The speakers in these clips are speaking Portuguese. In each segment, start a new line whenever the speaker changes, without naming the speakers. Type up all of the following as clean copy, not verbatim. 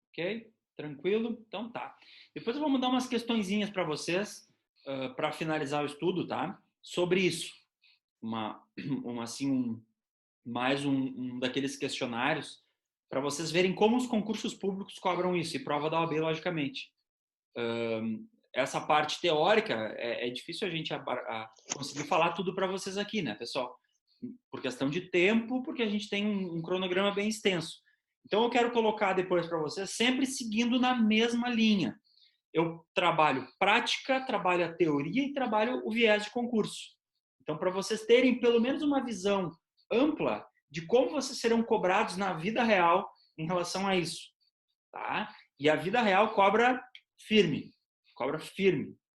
Ok? Tranquilo? Então tá. Depois eu vou mandar umas questõezinhas para vocês, para finalizar o estudo, tá? Sobre isso. Uma, assim, mais um daqueles questionários para vocês verem como os concursos públicos cobram isso, e prova da OAB, logicamente. Essa parte teórica é difícil a gente conseguir falar tudo para vocês aqui, né, pessoal? Por questão de tempo, porque a gente tem um cronograma bem extenso. Então eu quero colocar depois para vocês, sempre seguindo na mesma linha. Eu trabalho prática, trabalho a teoria e trabalho o viés de concurso. Então, para vocês terem pelo menos uma visão ampla de como vocês serão cobrados na vida real em relação a isso, tá? E a vida real cobra firme,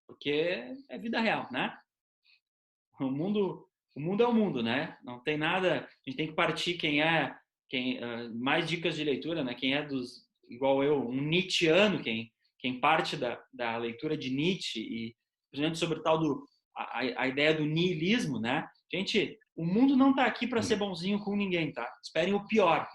porque é vida real, né? O mundo é o mundo, né? Não tem nada, a gente tem que partir mais dicas de leitura, né? Quem é dos igual eu, um Nietzscheano, quem parte da leitura de Nietzsche e principalmente sobre o tal a ideia do niilismo, né? Gente, o mundo não está aqui para ser bonzinho com ninguém, tá? Esperem o pior.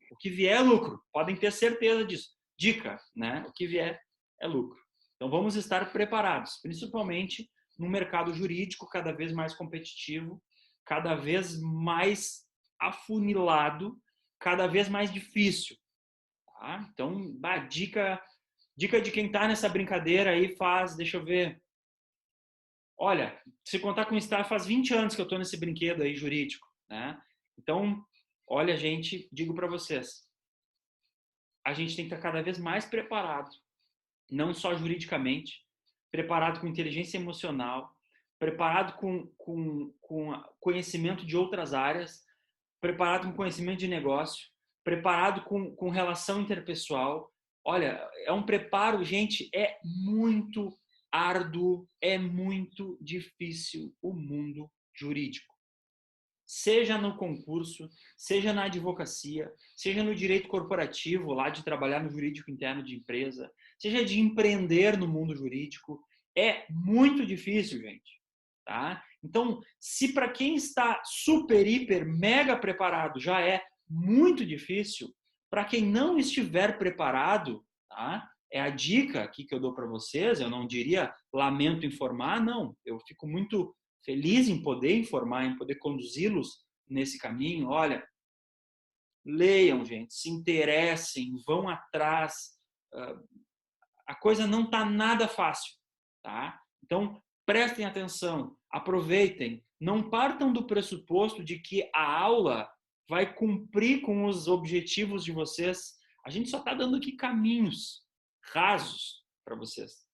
O que vier é lucro, podem ter certeza disso. Dica, né? O que vier é lucro. Então vamos estar preparados, principalmente no mercado jurídico cada vez mais competitivo, cada vez mais afunilado, cada vez mais difícil. Tá? Então, dica de quem está nessa brincadeira aí deixa eu ver. Olha, se contar com o staff, faz 20 anos que eu estou nesse brinquedo aí jurídico, né? Então, olha, gente, digo para vocês, a gente tem que estar cada vez mais preparado, não só juridicamente, preparado com inteligência emocional, preparado com conhecimento de outras áreas, preparado com conhecimento de negócio, preparado com relação interpessoal. Olha, é um preparo, gente, é muito árduo, é muito difícil o mundo jurídico. Seja no concurso, seja na advocacia, seja no direito corporativo, lá de trabalhar no jurídico interno de empresa, seja de empreender no mundo jurídico, é muito difícil, gente. Tá? Então, se para quem está super, hiper, mega preparado já é muito difícil, para quem não estiver preparado, tá? É a dica aqui que eu dou para vocês, eu não diria lamento informar, não. Eu fico muito feliz em poder informar, em poder conduzi-los nesse caminho. Olha, leiam, gente, se interessem, vão atrás. A coisa não está nada fácil, tá? Então, prestem atenção, aproveitem, não partam do pressuposto de que a aula vai cumprir com os objetivos de vocês. A gente só está dando aqui caminhos rasos para vocês,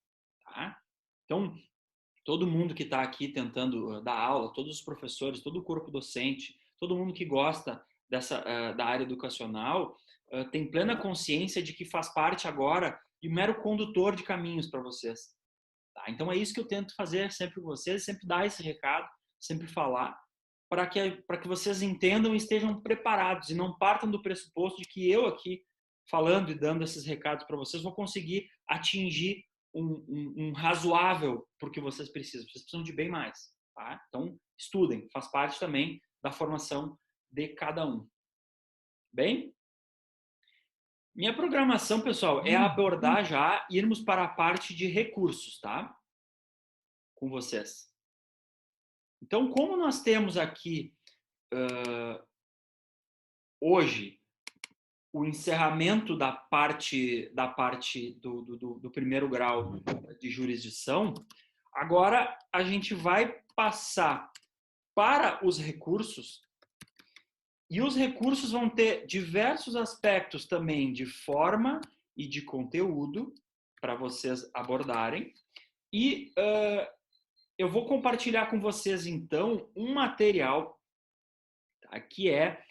tá? Então, todo mundo que está aqui tentando dar aula, todos os professores, todo o corpo docente, todo mundo que gosta da área educacional, tem plena consciência de que faz parte agora de mero condutor de caminhos para vocês. Tá? Então é isso que eu tento fazer sempre com vocês, sempre dar esse recado, sempre falar, para que vocês entendam e estejam preparados e não partam do pressuposto de que eu aqui, falando e dando esses recados para vocês, vou conseguir atingir um razoável para o que vocês precisam. Vocês precisam de bem mais. Tá? Então, estudem, faz parte também da formação de cada um. Bem? Minha programação, pessoal, é abordar já, irmos para a parte de recursos, tá? Com vocês. Então, como nós temos aqui hoje o encerramento da parte do primeiro grau de jurisdição, agora a gente vai passar para os recursos, e os recursos vão ter diversos aspectos também de forma e de conteúdo para vocês abordarem. E eu vou compartilhar com vocês, então, um material, tá, que é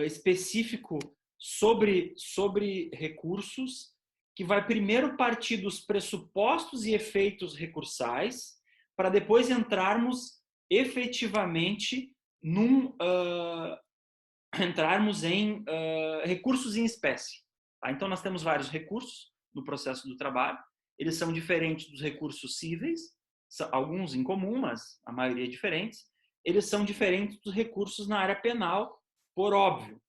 específico sobre recursos, que vai primeiro partir dos pressupostos e efeitos recursais, para depois entrarmos efetivamente entrarmos em recursos em espécie. Tá? Então, nós temos vários recursos no processo do trabalho. Eles são diferentes dos recursos cíveis, alguns em comum, mas a maioria diferentes. Eles são diferentes dos recursos na área penal, por óbvio.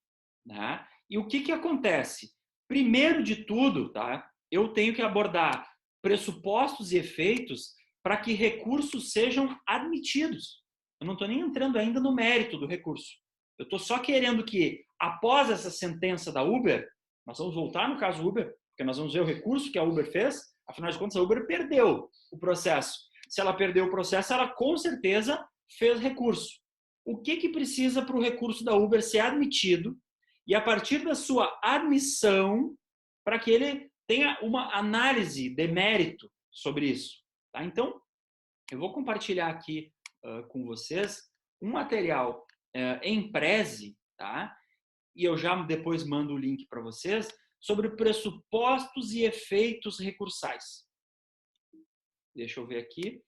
Né? E o que acontece? Primeiro de tudo, tá? Eu tenho que abordar pressupostos e efeitos para que recursos sejam admitidos. Eu não estou nem entrando ainda no mérito do recurso. Eu estou só querendo que, após essa sentença da Uber, nós vamos voltar no caso Uber, porque nós vamos ver o recurso que a Uber fez. Afinal de contas, a Uber perdeu o processo. Se ela perdeu o processo, ela com certeza fez recurso. O que precisa para o recurso da Uber ser admitido? E a partir da sua admissão, para que ele tenha uma análise de mérito sobre isso. Tá? Então, eu vou compartilhar aqui com vocês um material em Prezi, tá? E eu já depois mando o link para vocês, sobre pressupostos e efeitos recursais. Deixa eu ver aqui.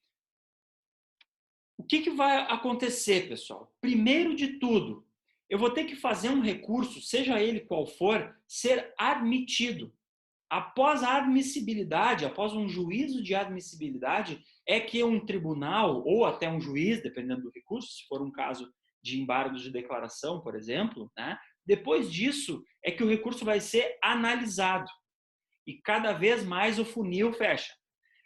O que vai acontecer, pessoal? Primeiro de tudo, eu vou ter que fazer um recurso, seja ele qual for, ser admitido. Após a admissibilidade, após um juízo de admissibilidade, é que um tribunal, ou até um juiz, dependendo do recurso, se for um caso de embargo de declaração, por exemplo, né? Depois disso é que o recurso vai ser analisado. E cada vez mais o funil fecha.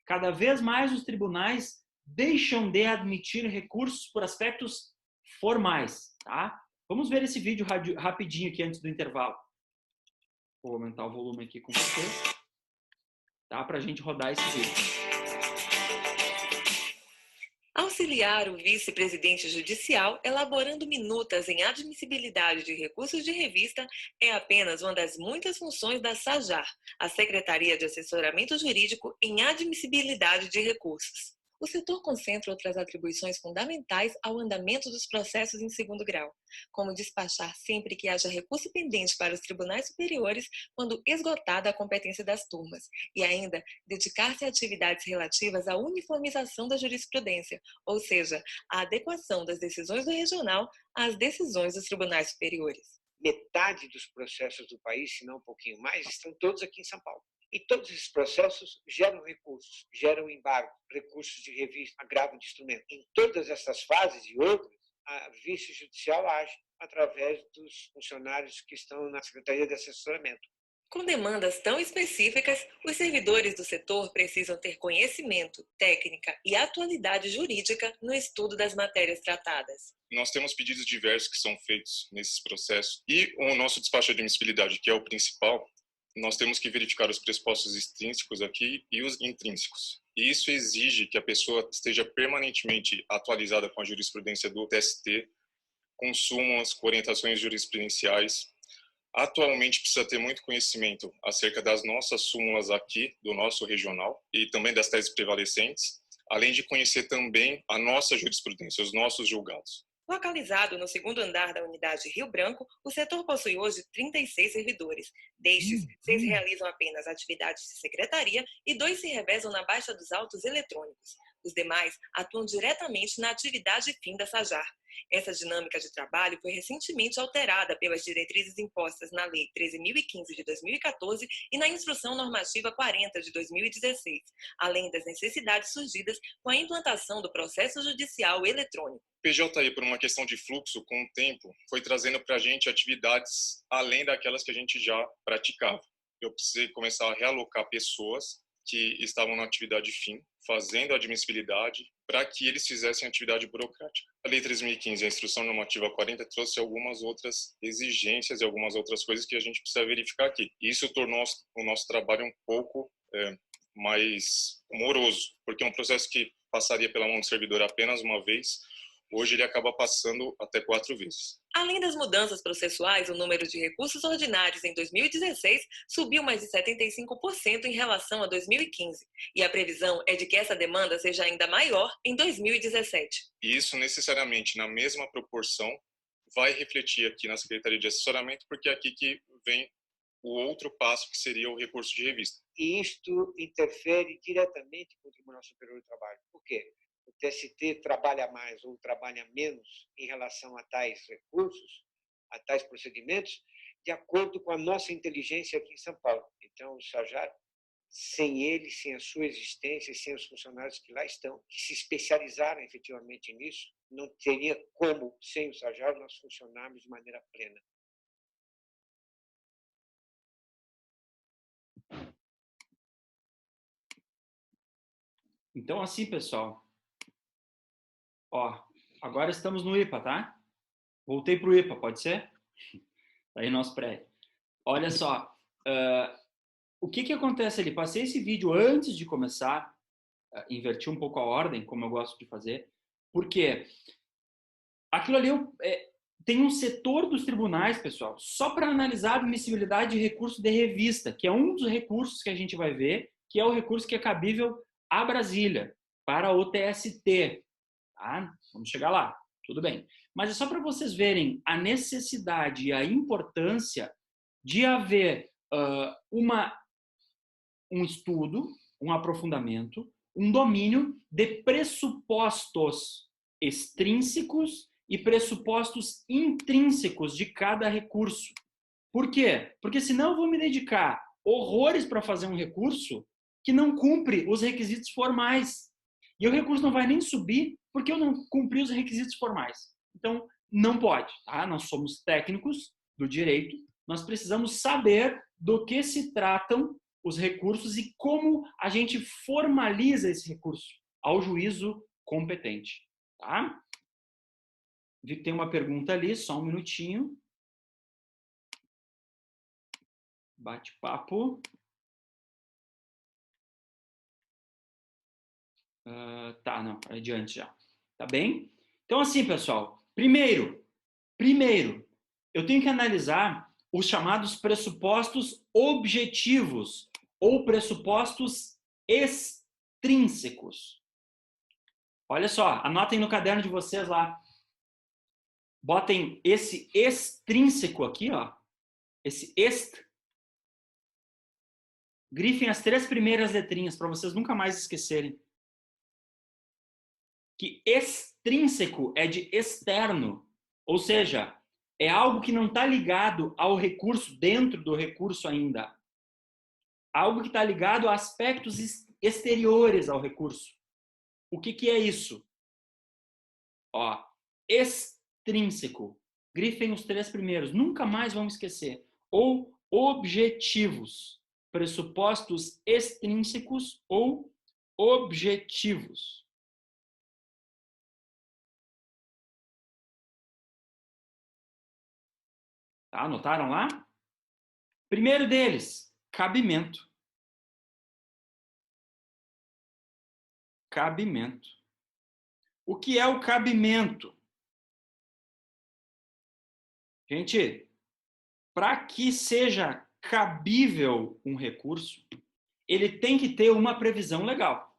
Cada vez mais os tribunais deixam de admitir recursos por aspectos formais, tá? Vamos ver esse vídeo rapidinho aqui antes do intervalo. Vou aumentar o volume aqui com vocês, tá? Para a gente rodar esse vídeo.
Auxiliar o vice-presidente judicial elaborando minutas em admissibilidade de recursos de revista é apenas uma das muitas funções da SAJAR, a Secretaria de Assessoramento Jurídico em Admissibilidade de Recursos. O setor concentra outras atribuições fundamentais ao andamento dos processos em segundo grau, como despachar sempre que haja recurso pendente para os tribunais superiores quando esgotada a competência das turmas, e ainda dedicar-se a atividades relativas à uniformização da jurisprudência, ou seja, a adequação das decisões do regional às decisões dos tribunais superiores.
Metade dos processos do país, se não um pouquinho mais, estão todos aqui em São Paulo. E todos esses processos geram recursos, geram embargo, recursos de revista, agravo de instrumento. Em todas essas fases e outras, a vice-judicial age através dos funcionários que estão na Secretaria de Assessoramento.
Com demandas tão específicas, os servidores do setor precisam ter conhecimento, técnica e atualidade jurídica no estudo das matérias tratadas.
Nós temos pedidos diversos que são feitos nesses processos e o nosso despacho de admissibilidade, que é o principal, nós temos que verificar os pressupostos extrínsecos aqui e os intrínsecos. E isso exige que a pessoa esteja permanentemente atualizada com a jurisprudência do TST, com súmulas, com orientações jurisprudenciais. Atualmente precisa ter muito conhecimento acerca das nossas súmulas aqui, do nosso regional, e também das teses prevalecentes, além de conhecer também a nossa jurisprudência, os nossos julgados.
Localizado no segundo andar da unidade Rio Branco, o setor possui hoje 36 servidores. Destes, 6 realizam apenas atividades de secretaria e 2 se revezam na baixa dos autos eletrônicos. Os demais atuam diretamente na atividade fim da SAJAR. Essa dinâmica de trabalho foi recentemente alterada pelas diretrizes impostas na Lei 13.015 de 2014 e na Instrução Normativa 40 de 2016, além das necessidades surgidas com a implantação do processo judicial eletrônico.
O PJI, por uma questão de fluxo, com o tempo, foi trazendo para a gente atividades além daquelas que a gente já praticava. Eu precisei começar a realocar pessoas que estavam na atividade fim, fazendo a admissibilidade, para que eles fizessem atividade burocrática. A Lei 13.015, a Instrução Normativa 40, trouxe algumas outras exigências e algumas outras coisas que a gente precisa verificar aqui. E isso tornou o nosso trabalho um pouco mais moroso, porque é um processo que passaria pela mão do servidor apenas uma vez, hoje ele acaba passando até 4 vezes.
Além das mudanças processuais, o número de recursos ordinários em 2016 subiu mais de 75% em relação a 2015. E a previsão é de que essa demanda seja ainda maior em 2017.
E isso necessariamente, na mesma proporção, vai refletir aqui na Secretaria de Assessoramento, porque é aqui que vem o outro passo, que seria o recurso de revista.
E isto interfere diretamente com o Tribunal Superior do Trabalho. Por quê? O TST trabalha mais ou trabalha menos em relação a tais recursos, a tais procedimentos, de acordo com a nossa inteligência aqui em São Paulo. Então, o SAJAR, sem ele, sem a sua existência, sem os funcionários que lá estão, que se especializaram efetivamente nisso, não teria como, sem o SAJAR, nós funcionarmos de maneira plena.
Então, assim, pessoal, ó, agora estamos no IPA, tá? Voltei para o IPA, pode ser? Tá aí nosso prédio. Olha só, o que acontece ali? Passei esse vídeo antes de começar, inverti um pouco a ordem, como eu gosto de fazer, porque aquilo ali tem um setor dos tribunais, pessoal, só para analisar a admissibilidade de recurso de revista, que é um dos recursos que a gente vai ver, que é o recurso que é cabível a Brasília, para o TST. Tá? Vamos chegar lá, tudo bem. Mas é só para vocês verem a necessidade e a importância de haver um estudo, um aprofundamento, um domínio de pressupostos extrínsecos e pressupostos intrínsecos de cada recurso. Por quê? Porque senão eu vou me dedicar horrores para fazer um recurso que não cumpre os requisitos formais. E o recurso não vai nem subir porque eu não cumpri os requisitos formais. Então, não pode. Tá? Nós somos técnicos do direito, nós precisamos saber do que se tratam os recursos e como a gente formaliza esse recurso ao juízo competente. Tá? Vi que tem uma pergunta ali, só um minutinho. Bate-papo. Tá, não, adiante já. Tá bem? Então, assim, pessoal, primeiro, eu tenho que analisar os chamados pressupostos objetivos ou pressupostos extrínsecos. Olha só, anotem no caderno de vocês lá. Botem esse extrínseco aqui, ó. Esse grifem as 3 primeiras letrinhas para vocês nunca mais esquecerem. Que extrínseco é de externo, ou seja, é algo que não está ligado ao recurso, dentro do recurso ainda. Algo que está ligado a aspectos exteriores ao recurso. O que é isso? Ó, extrínseco. Grifem os 3 primeiros, nunca mais vamos esquecer. Ou objetivos. Pressupostos extrínsecos ou objetivos. Tá? Anotaram lá? Primeiro deles, cabimento. Cabimento. O que é o cabimento? Gente, para que seja cabível um recurso, ele tem que ter uma previsão legal.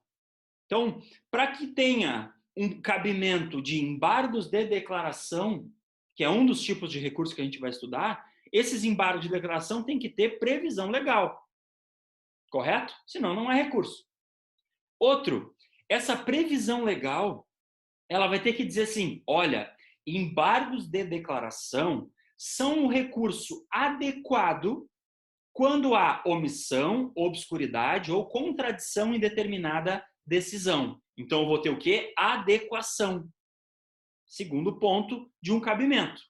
Então, para que tenha um cabimento de embargos de declaração, que é um dos tipos de recurso que a gente vai estudar, esses embargos de declaração têm que ter previsão legal. Correto? Senão não é recurso. Outro, essa previsão legal, ela vai ter que dizer assim, olha, embargos de declaração são um recurso adequado quando há omissão, obscuridade ou contradição em determinada decisão. Então, eu vou ter o quê? Adequação. Segundo ponto de um cabimento.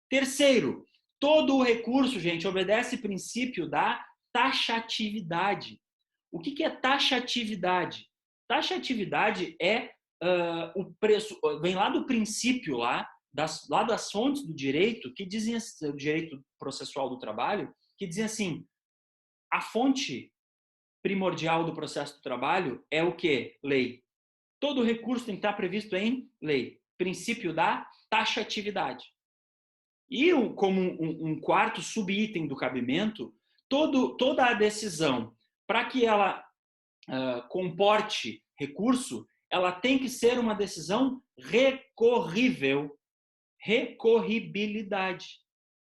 Terceiro, todo o recurso, gente, obedece o princípio da taxatividade. O que é taxatividade? Taxatividade é o preço, vem lá do princípio, lá das fontes do direito, que dizem, o direito processual do trabalho, que dizem assim, a fonte primordial do processo do trabalho é o quê? Lei. Todo recurso tem que estar previsto em lei. Princípio da taxatividade. E como um quarto subitem do cabimento, toda a decisão, para que ela comporte recurso, ela tem que ser uma decisão recorrível. Recorribilidade.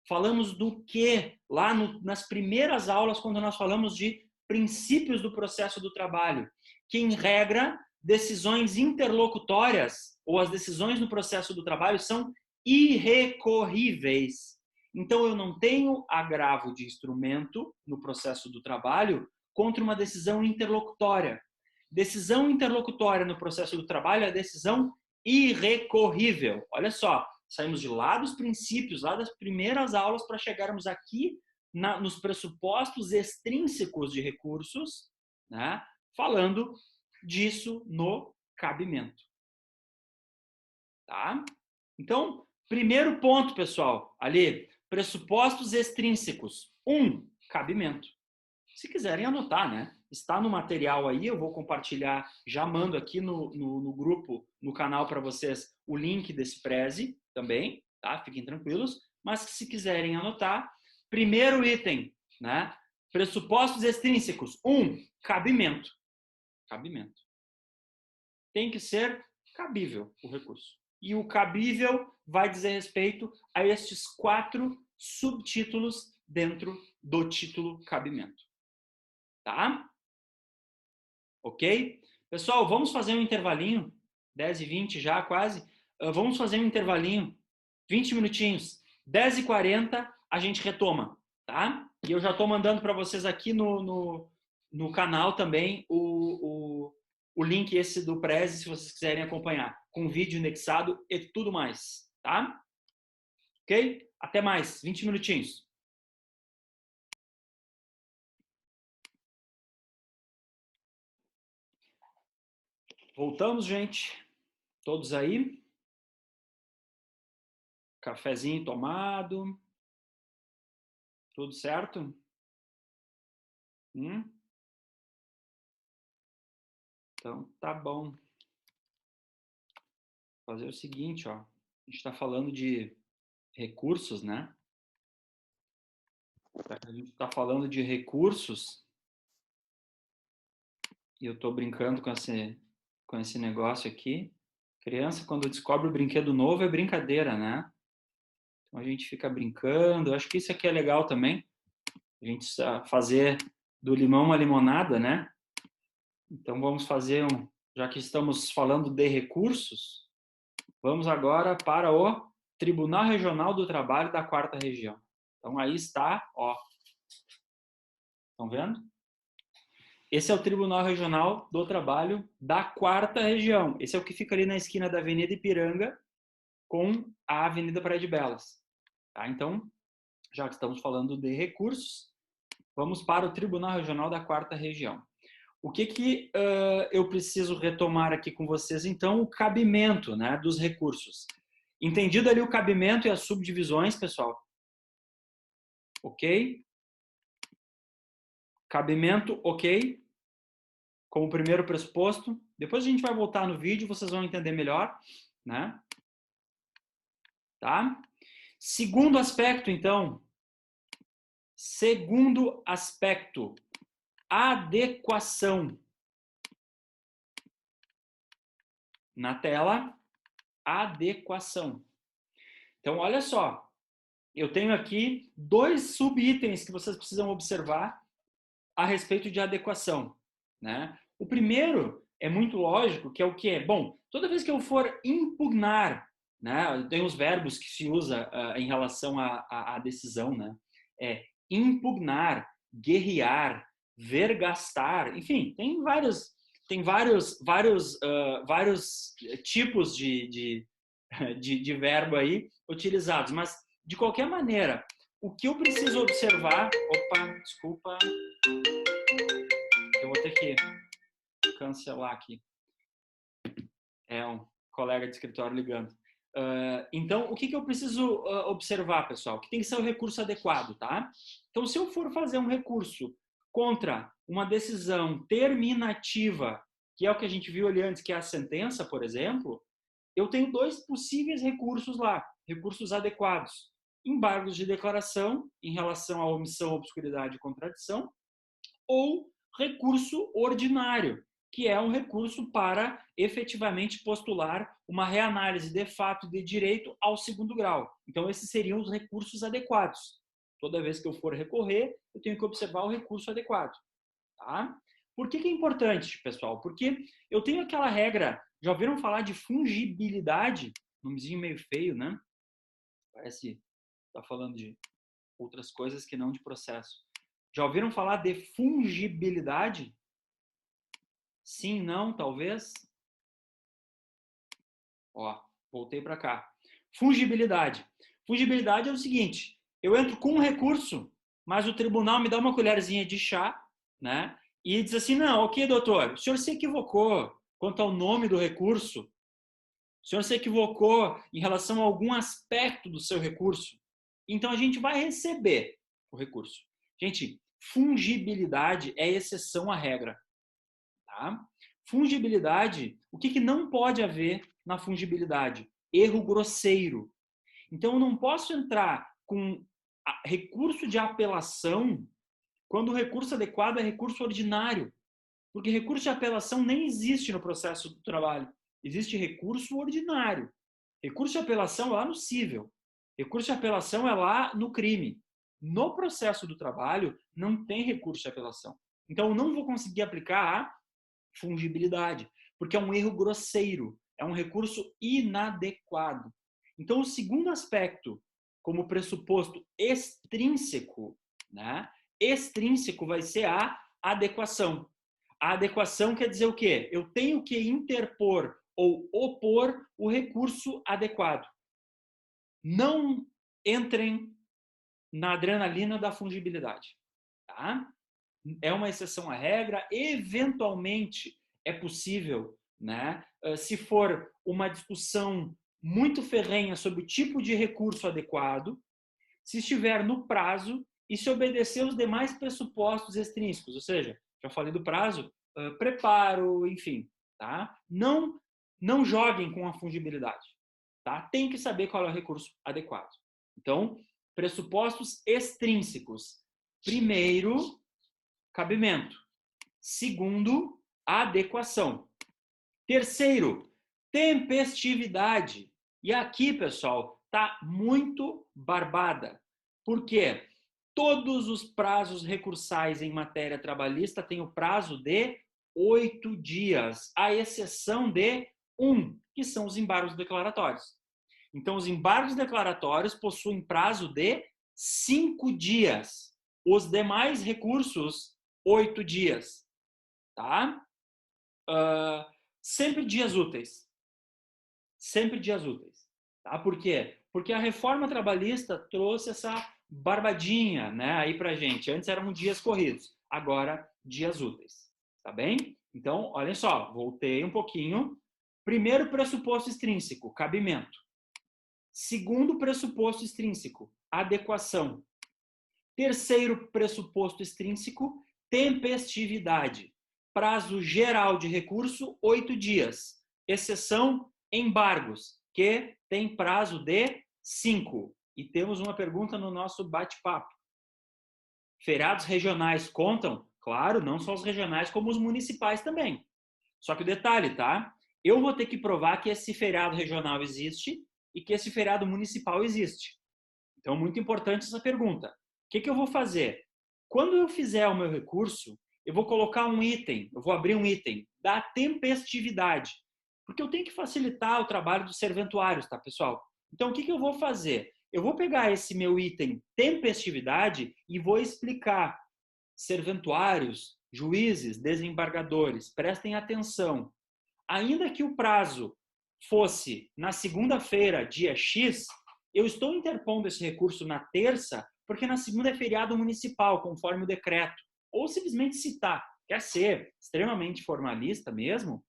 Falamos do que lá nas primeiras aulas, quando nós falamos de princípios do processo do trabalho, que em regra, decisões interlocutórias ou as decisões no processo do trabalho são irrecorríveis. Então, eu não tenho agravo de instrumento no processo do trabalho contra uma decisão interlocutória. Decisão interlocutória no processo do trabalho é decisão irrecorrível. Olha só, saímos de lá dos princípios, lá das primeiras aulas, para chegarmos aqui nos pressupostos extrínsecos de recursos, né? Falando disso no cabimento. Tá? Então, primeiro ponto, pessoal, ali, pressupostos extrínsecos. 1, cabimento. Se quiserem anotar, né? Está no material aí, eu vou compartilhar, já mando aqui no grupo, no canal para vocês, o link desse Prezi também, tá? Fiquem tranquilos. Mas se quiserem anotar, primeiro item, né? Pressupostos extrínsecos. 1, cabimento. Cabimento. Tem que ser cabível o recurso. E o cabível vai dizer respeito a estes 4 subtítulos dentro do título cabimento. Tá? Ok? Pessoal, vamos fazer um intervalinho. 10h20 já, quase. Vamos fazer um intervalinho. 20 minutinhos. 10h40 a gente retoma. Tá? E eu já estou mandando para vocês aqui no canal também o link esse do Prezi, se vocês quiserem acompanhar, com vídeo indexado e tudo mais, tá? Ok? Até mais, 20 minutinhos. Voltamos, gente. Todos aí? Cafezinho tomado? Tudo certo? Então, tá bom. Vou fazer o seguinte, ó. A gente está falando de recursos, né? A gente está falando de recursos e eu estou brincando com esse negócio aqui. Criança, quando descobre o brinquedo novo, é brincadeira, né? Então, a gente fica brincando. Eu acho que isso aqui é legal também. A gente fazer do limão uma limonada, né? Então, vamos fazer já que estamos falando de recursos, vamos agora para o Tribunal Regional do Trabalho da 4ª Região. Então, aí está, ó. Estão vendo? Esse é o Tribunal Regional do Trabalho da 4ª Região. Esse é o que fica ali na esquina da Avenida Ipiranga com a Avenida Praia de Belas. Tá? Então, já que estamos falando de recursos, vamos para o Tribunal Regional da 4ª Região. O que eu preciso retomar aqui com vocês, então, o cabimento, né, dos recursos. Entendido ali o cabimento e as subdivisões, pessoal? Ok? Cabimento, ok? Como primeiro pressuposto. Depois a gente vai voltar no vídeo, vocês vão entender melhor, né? Tá? Segundo aspecto, então. Segundo aspecto. Adequação. Na tela, adequação. Então, olha só. Eu tenho aqui 2 subitens que vocês precisam observar a respeito de adequação, né? O primeiro é muito lógico, que é o quê? Bom, toda vez que eu for impugnar, né? Tem os verbos que se usa em relação à decisão, né? É impugnar, guerrear, vergastar, enfim, tem vários tipos de verbo aí utilizados, mas de qualquer maneira, o que eu preciso observar... Opa, desculpa. Eu vou ter que cancelar aqui. É um colega de escritório ligando. Então, o que eu preciso observar, pessoal? Que tem que ser um recurso adequado, tá? Então, se eu for fazer um recurso contra uma decisão terminativa, que é o que a gente viu ali antes, que é a sentença, por exemplo, eu tenho 2 possíveis recursos lá, recursos adequados. Embargos de declaração em relação à omissão, obscuridade e contradição, ou recurso ordinário, que é um recurso para efetivamente postular uma reanálise de fato de direito ao 2º grau. Então, esses seriam os recursos adequados. Toda vez que eu for recorrer, eu tenho que observar o recurso adequado. Tá? Por que é importante, pessoal? Porque eu tenho aquela regra, já ouviram falar de fungibilidade? Nomezinho meio feio, né? Parece tá falando de outras coisas que não de processo. Já ouviram falar de fungibilidade? Sim, não, talvez? Ó, voltei para cá. Fungibilidade. Fungibilidade é o seguinte, eu entro com um recurso, mas o tribunal me dá uma colherzinha de chá, né? e diz assim, não, ok, doutor, o senhor se equivocou quanto ao nome do recurso, o senhor se equivocou em relação a algum aspecto do seu recurso, então a gente vai receber o recurso. Gente, fungibilidade é exceção à regra. Tá? Fungibilidade, o que não pode haver na fungibilidade? Erro grosseiro. Então, eu não posso entrar com recurso de apelação quando o recurso adequado é recurso ordinário. Porque recurso de apelação nem existe no processo do trabalho. Existe recurso ordinário. Recurso de apelação é lá no cível. Recurso de apelação é lá no crime. No processo do trabalho, não tem recurso de apelação. Então, eu não vou conseguir aplicar a fungibilidade, porque é um erro grosseiro, é um recurso inadequado. Então, o segundo aspecto, como pressuposto extrínseco, né? Extrínseco vai ser a adequação. A adequação quer dizer o quê? Eu tenho que interpor ou opor o recurso adequado. Não entrem na adrenalina da fungibilidade, tá? É uma exceção à regra, eventualmente é possível, né? Se for uma discussão muito ferrenha sobre o tipo de recurso adequado, se estiver no prazo e se obedecer os demais pressupostos extrínsecos, ou seja, já falei do prazo, preparo, enfim, tá? Não joguem com a fungibilidade, tá? Tem que saber qual é o recurso adequado. Então, pressupostos extrínsecos. Primeiro, cabimento. Segundo, adequação. Terceiro, tempestividade. E aqui, pessoal, tá muito barbada. Por quê? Todos os prazos recursais em matéria trabalhista têm o prazo de 8 dias, à exceção de que são os embargos declaratórios. Então, os embargos declaratórios possuem prazo de 5 dias. Os demais recursos, 8 dias, tá? Sempre dias úteis. Sempre dias úteis. Tá? Por quê? Porque a reforma trabalhista trouxe essa barbadinha, né, aí pra gente. Antes eram dias corridos, agora dias úteis. Tá bem? Então, olhem só, voltei um pouquinho. Primeiro pressuposto extrínseco, cabimento. Segundo pressuposto extrínseco, adequação. Terceiro pressuposto extrínseco, tempestividade. Prazo geral de recurso, 8 dias. Exceção, embargos, que tem prazo de 5. E temos uma pergunta no nosso bate-papo. Feriados regionais contam? Claro, não só os regionais, como os municipais também. Só que o detalhe, tá? Eu vou ter que provar que esse feriado regional existe e que esse feriado municipal existe. Então, muito importante essa pergunta. O que eu vou fazer? Quando eu fizer o meu recurso, eu vou colocar um item, eu vou abrir um item da tempestividade, porque eu tenho que facilitar o trabalho dos serventuários, tá, pessoal? Então, o que eu vou fazer? Eu vou pegar esse meu item tempestividade e vou explicar. Serventuários, juízes, desembargadores, prestem atenção. Ainda que o prazo fosse na segunda-feira, dia X, eu estou interpondo esse recurso na terça, porque na segunda é feriado municipal, conforme o decreto. Ou simplesmente citar. Quer ser extremamente formalista mesmo?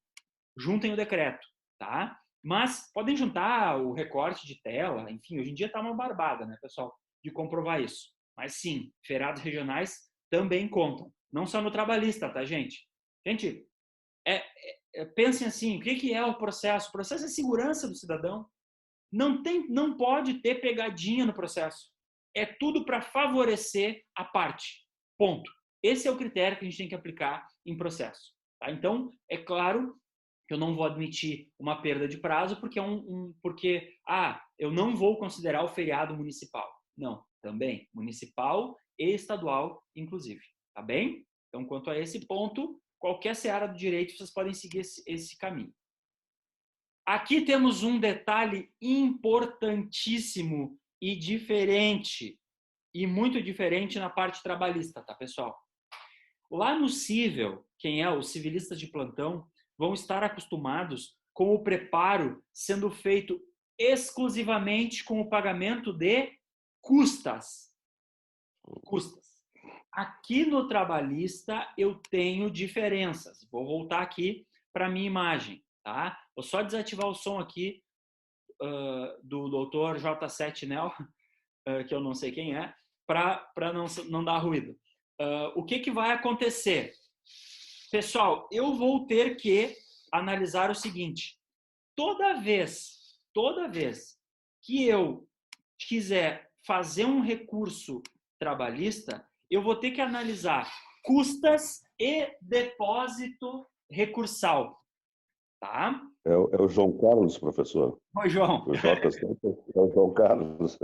Juntem o decreto, tá? Mas podem juntar o recorte de tela, enfim, hoje em dia está uma barbada, né, pessoal, de comprovar isso. Mas sim, feriados regionais também contam. Não só no trabalhista, tá, gente? Gente, pensem assim, o que é o processo? O processo é segurança do cidadão. Não pode ter pegadinha no processo. É tudo para favorecer a parte. Ponto. Esse é o critério que a gente tem que aplicar em processo. Tá? Então, é claro que eu não vou admitir uma perda de prazo porque eu não vou considerar o feriado municipal. Não, também municipal e estadual, inclusive. Tá bem? Então, quanto a esse ponto, qualquer seara do direito, vocês podem seguir esse caminho. Aqui temos um detalhe importantíssimo e diferente, e muito diferente na parte trabalhista, tá, pessoal? Lá no cível, quem é os civilistas de plantão, vão estar acostumados com o preparo sendo feito exclusivamente com o pagamento de custas. Custas. Aqui no trabalhista eu tenho diferenças. Vou voltar aqui para a minha imagem, tá? Vou só desativar o som aqui do Dr. J7 Nel, que eu não sei quem é, para não dar ruído. O que vai acontecer? Pessoal, eu vou ter que analisar o seguinte. Toda vez que eu quiser fazer um recurso trabalhista, eu vou ter que analisar custas e depósito recursal, tá?
É o João Carlos, professor.
Oi, João.
O J7 é o João Carlos.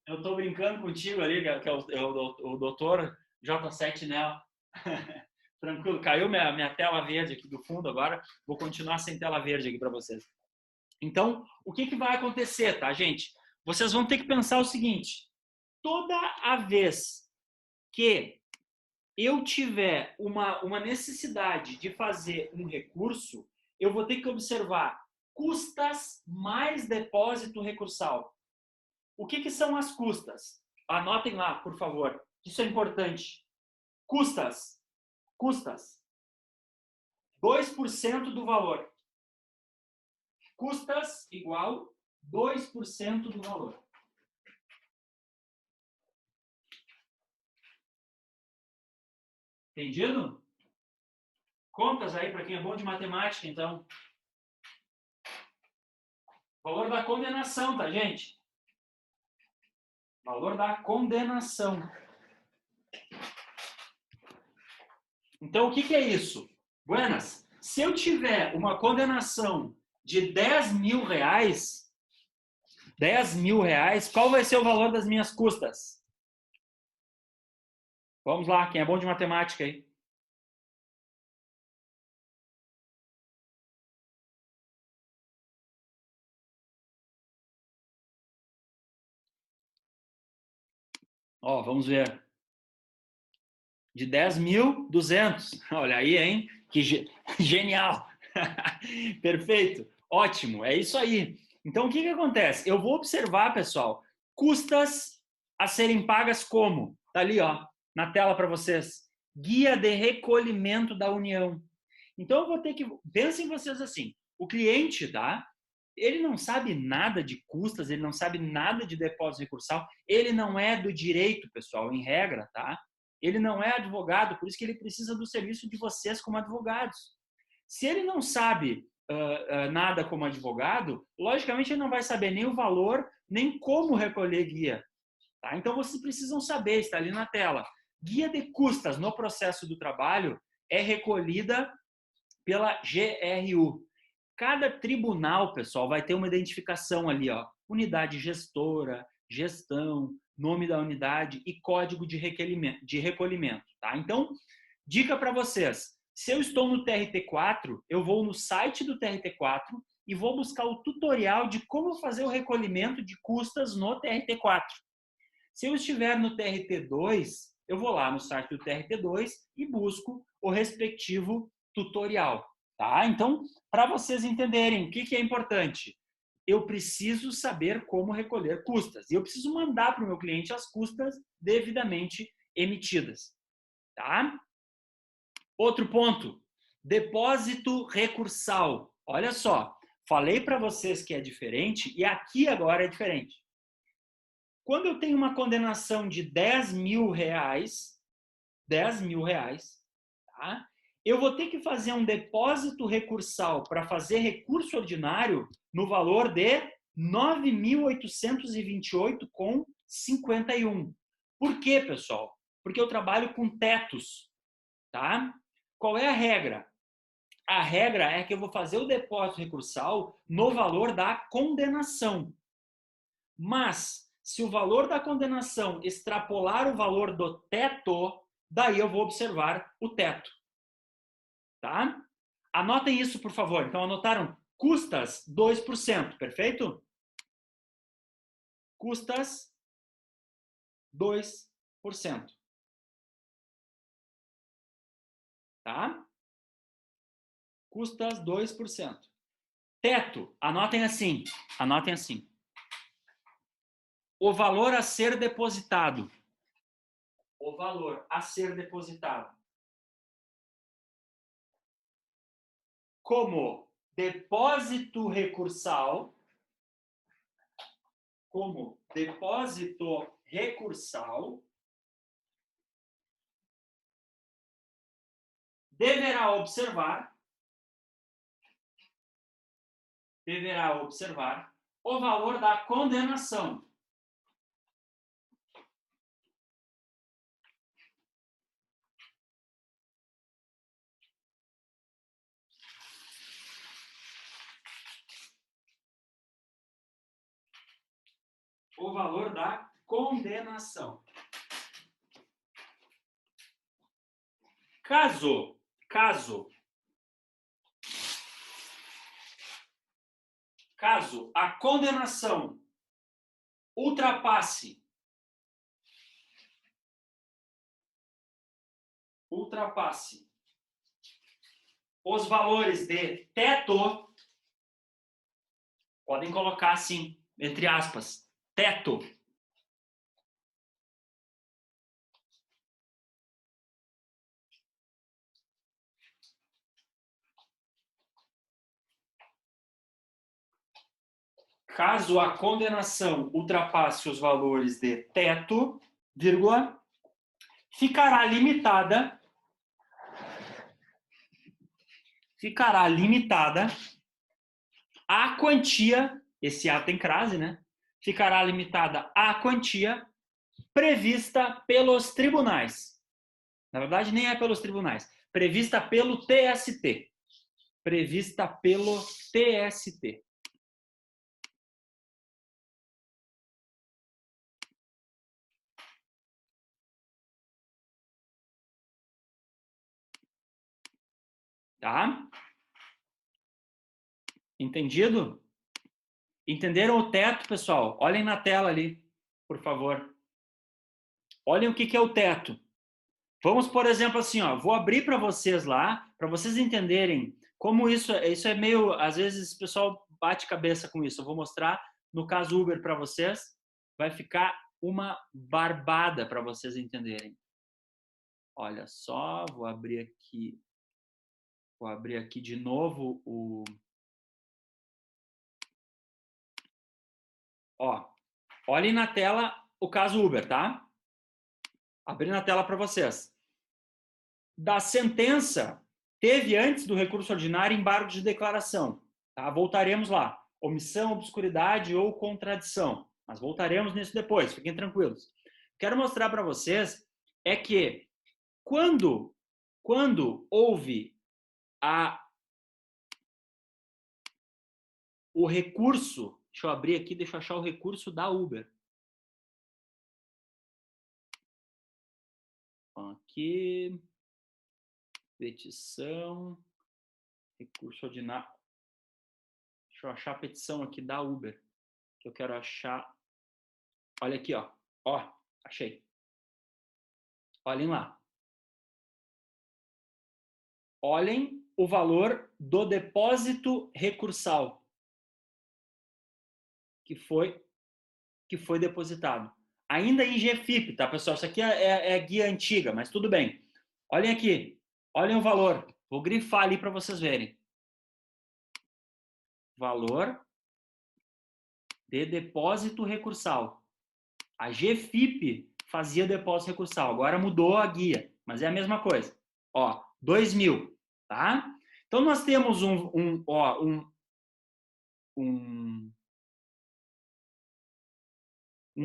Eu estou brincando contigo ali, que é o doutor J7 Nel. Tranquilo, caiu minha tela verde aqui do fundo agora. Vou continuar sem tela verde aqui para vocês. Então, o que vai acontecer, tá, gente? Vocês vão ter que pensar o seguinte. Toda a vez que eu tiver uma necessidade de fazer um recurso, eu vou ter que observar custas mais depósito recursal. O que são as custas? Anotem lá, por favor. Isso é importante. Custas. 2% do valor. Custas igual 2% do valor. Entendido? Contas aí para quem é bom de matemática, então. Valor da condenação, tá, gente? Valor da condenação. Então, o que é isso? Buenas, se eu tiver uma condenação de 10 mil reais, qual vai ser o valor das minhas custas? Vamos lá, quem é bom de matemática aí? Ó, vamos ver. De 10.200. Olha aí, hein? Que genial. Perfeito. Ótimo. É isso aí. Então, o que acontece? Eu vou observar, pessoal, custas a serem pagas como? Tá ali, ó, na tela para vocês. Guia de recolhimento da União. Então, eu vou ter que... Pensem vocês assim. O cliente, tá? Ele não sabe nada de custas, ele não sabe nada de depósito recursal, ele não é do direito, pessoal, em regra, tá? Ele não é advogado, por isso que ele precisa do serviço de vocês como advogados. Se ele não sabe nada como advogado, logicamente ele não vai saber nem o valor, nem como recolher guia. Tá? Então vocês precisam saber, está ali na tela. Guia de custas no processo do trabalho é recolhida pela GRU. Cada tribunal, pessoal, vai ter uma identificação ali, ó, unidade gestora, gestão, nome da unidade e código de recolhimento, tá? Então, dica para vocês, se eu estou no TRT4, eu vou no site do TRT4 e vou buscar o tutorial de como fazer o recolhimento de custas no TRT4. Se eu estiver no TRT2, eu vou lá no site do TRT2 e busco o respectivo tutorial. Tá? Então, para vocês entenderem o que é importante, eu preciso saber como recolher custas. E eu preciso mandar para o meu cliente as custas devidamente emitidas. Tá? Outro ponto, depósito recursal. Olha só, falei para vocês que é diferente e aqui agora é diferente. Quando eu tenho uma condenação de 10 mil reais, tá? Eu vou ter que fazer um depósito recursal para fazer recurso ordinário no valor de 9.828,51. Por quê, pessoal? Porque eu trabalho com tetos, tá? Qual é a regra? A regra é que eu vou fazer o depósito recursal no valor da condenação. Mas, se o valor da condenação extrapolar o valor do teto, daí eu vou observar o teto. Tá? Anotem isso, por favor. Então, anotaram? Custas, 2%, perfeito? Custas, 2%. Tá? Custas, 2%. Teto, anotem assim. Anotem assim. O valor a ser depositado. o valor a ser depositado como depósito recursal, deverá observar o valor da condenação. O valor da condenação. Caso a condenação ultrapasse os valores de teto, podem colocar assim, entre aspas, teto. Caso a condenação ultrapasse os valores de teto, vírgula, ficará limitada à quantia, esse A tem crase, né? Ficará limitada à quantia prevista pelos tribunais. Na verdade, nem é pelos tribunais. Prevista pelo TST. Prevista pelo TST. Tá? Entendido? Entenderam o teto, pessoal? Olhem na tela ali, por favor. Olhem o que é o teto. Vamos, por exemplo, assim, ó, vou abrir para vocês lá, para vocês entenderem como isso é meio, às vezes o pessoal bate cabeça com isso. Eu vou mostrar no caso Uber para vocês, vai ficar uma barbada para vocês entenderem. Olha só, vou abrir aqui de novo o... Ó, olhem na tela o caso Uber, tá? Abri na tela para vocês. Da sentença, teve antes do recurso ordinário embargo de declaração. Tá? Voltaremos lá. Omissão, obscuridade ou contradição. Mas voltaremos nisso depois, fiquem tranquilos. Quero mostrar para vocês é que quando houve o recurso, deixa eu abrir aqui, deixa eu achar o recurso da Uber. Aqui, petição, recurso ordinário. Deixa eu achar a petição aqui da Uber, que eu quero achar. Olha aqui, ó. Ó, achei. Olhem lá. Olhem o valor do depósito recursal que foi depositado. Ainda em GFIP, tá, pessoal? Isso aqui é guia antiga, mas tudo bem. Olhem aqui. Olhem o valor. Vou grifar ali para vocês verem. Valor de depósito recursal. A GFIP fazia depósito recursal. Agora mudou a guia, mas é a mesma coisa. Ó, 2.000, tá? Então nós temos um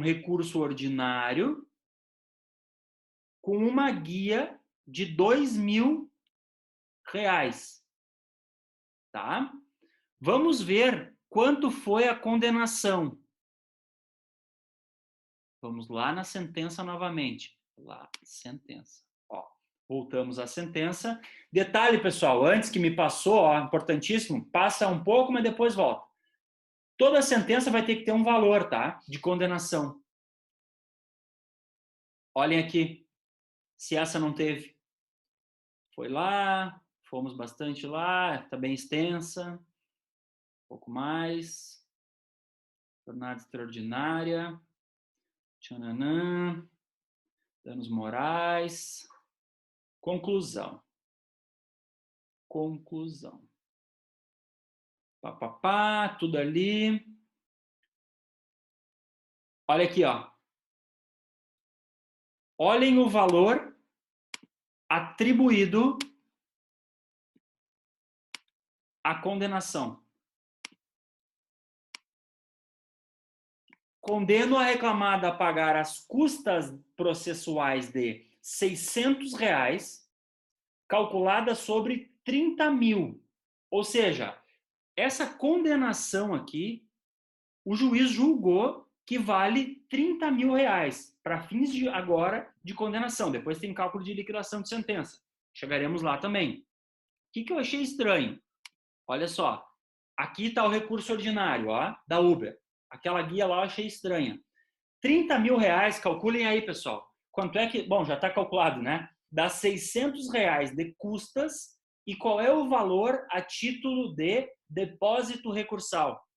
recurso ordinário com uma guia de R$2.000, tá? Vamos ver quanto foi a condenação. Vamos lá na sentença novamente. Lá, sentença. Ó, voltamos à sentença. Detalhe, pessoal, antes que me passou, ó, importantíssimo, passa um pouco, mas depois volta. Toda sentença vai ter que ter um valor, tá? De condenação. Olhem aqui, se essa não teve. Foi lá, fomos bastante lá, tá bem extensa. Um pouco mais. Jornada extraordinária. Tchananã. Danos morais. Conclusão. Conclusão. Pá, tudo ali. Olha aqui, ó. Olhem o valor atribuído à condenação. Condeno a reclamada a pagar as custas processuais de R$ 600, calculadas sobre 30 mil. Ou seja, essa condenação aqui, o juiz julgou que vale 30 mil reais para fins de agora de condenação. Depois tem cálculo de liquidação de sentença. Chegaremos lá também. O que eu achei estranho? Olha só, aqui está o recurso ordinário, ó, da Uber. Aquela guia lá eu achei estranha. 30 mil reais, calculem aí, pessoal. Quanto é que... Bom, já está calculado, né? Dá 600 reais de custas e qual é o valor a título de depósito recursal?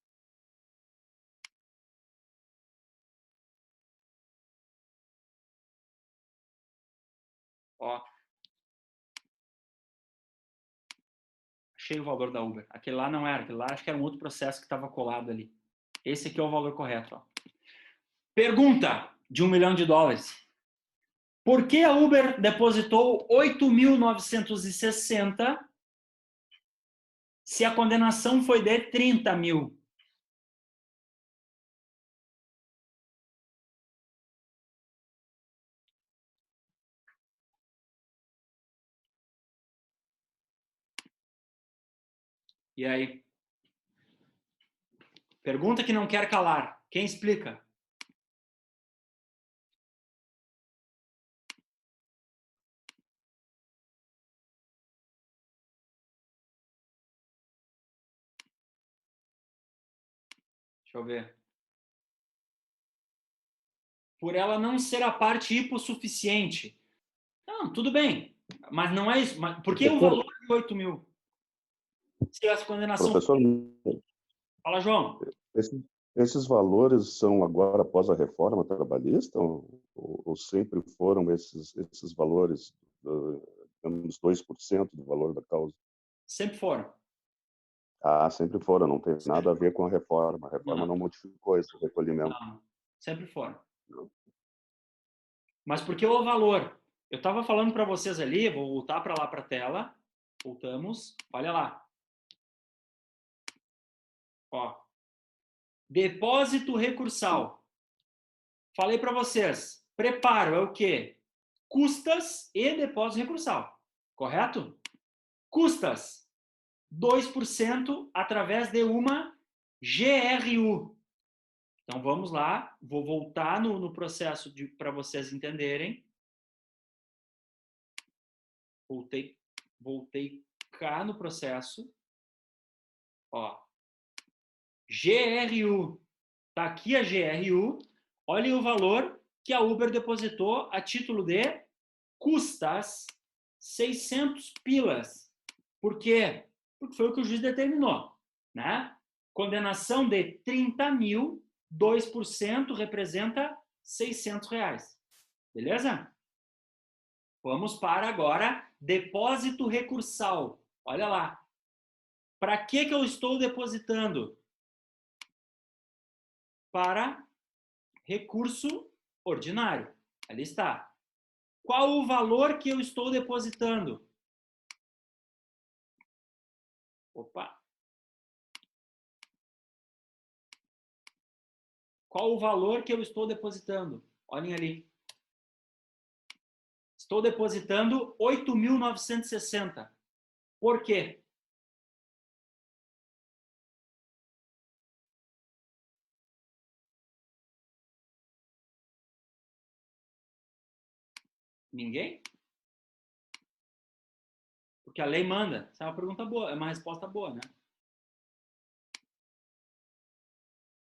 Ó. Achei o valor da Uber. Aquele lá não era. Aquele lá acho que era um outro processo que estava colado ali. Esse aqui é o valor correto. Ó. Pergunta de $1 milhão. Por que a Uber depositou 8.960 se a condenação foi de 30 mil? E aí? Pergunta que não quer calar. Quem explica? Deixa eu ver. Por ela não ser a parte hipossuficiente. Não, tudo bem. Mas não é isso. Mas por que o valor de 8 mil? Se essa condenação...
Professor,
Fala, João.
esses valores são agora após a reforma trabalhista ou sempre foram esses valores, digamos, 2% do valor da causa?
Sempre foram.
Ah, sempre foram, não tem nada a ver com a reforma. A reforma não modificou esse recolhimento.
Não, sempre foram. Mas por que o valor? Eu estava falando para vocês ali, vou voltar para lá para a tela. Voltamos. Olha lá. Ó. Depósito recursal. Falei para vocês. Preparo é o quê? Custas e depósito recursal. Correto? Custas. 2% através de uma GRU. Então, vamos lá. Vou voltar no processo para vocês entenderem. Voltei cá no processo. Ó. GRU. Está aqui a GRU. Olhem o valor que a Uber depositou a título de custas 600 pilas. Por quê? Porque foi o que o juiz determinou, né? Condenação de 30 mil, 2% representa 600 reais. Beleza? Vamos para agora depósito recursal. Olha lá. Para que eu estou depositando? Para recurso ordinário. Ali está. Qual o valor que eu estou depositando? Opa. Qual o valor que eu estou depositando? Olhem ali. Estou depositando 8.960. Por quê? Ninguém? Porque a lei manda. Essa é uma pergunta boa, é uma resposta boa, né?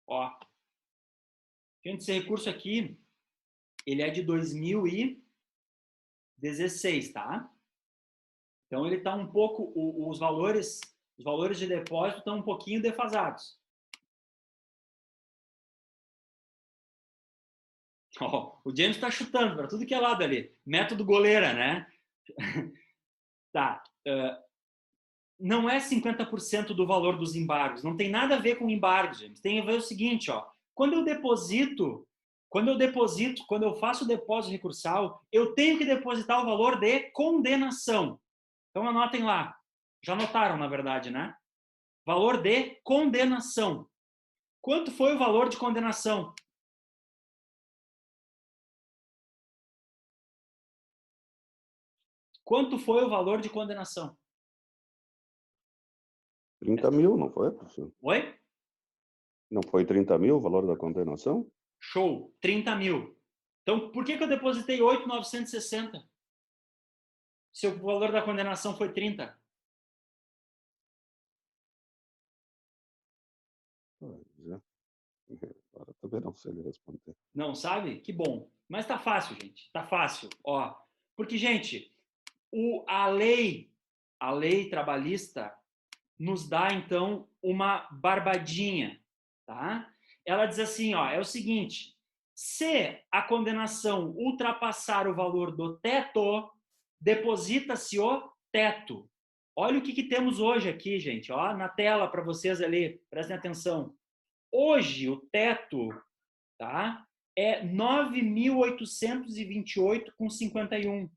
Ó. Gente, esse recurso aqui, ele é de 2016, tá? Então ele está um pouco, os valores de depósito estão um pouquinho defasados. Ó, o James está chutando para tudo que é lado ali. Método goleira, né? Tá. Não é 50% do valor dos embargos. Não tem nada a ver com embargos, James. Tem a ver o seguinte, ó. Quando eu faço o depósito recursal, eu tenho que depositar o valor de condenação. Então anotem lá. Já anotaram, na verdade, né? Valor de condenação. Quanto foi o valor de condenação? Quanto foi o valor de condenação?
30 mil, não foi, professor?
Oi?
Não foi 30 mil o valor da condenação?
Show, 30 mil. Então, por que eu depositei 8.960? Se o valor da condenação foi 30?
Agora também não sei ele responder.
Não sabe? Que bom. Mas tá fácil, gente. Tá fácil. Ó, porque, gente, a lei trabalhista nos dá, então, uma barbadinha, tá? Ela diz assim, ó, é o seguinte, se a condenação ultrapassar o valor do teto, deposita-se o teto. Olha o que temos hoje aqui, gente, ó, na tela para vocês ali, prestem atenção. Hoje, o teto, tá, é 9.828,51.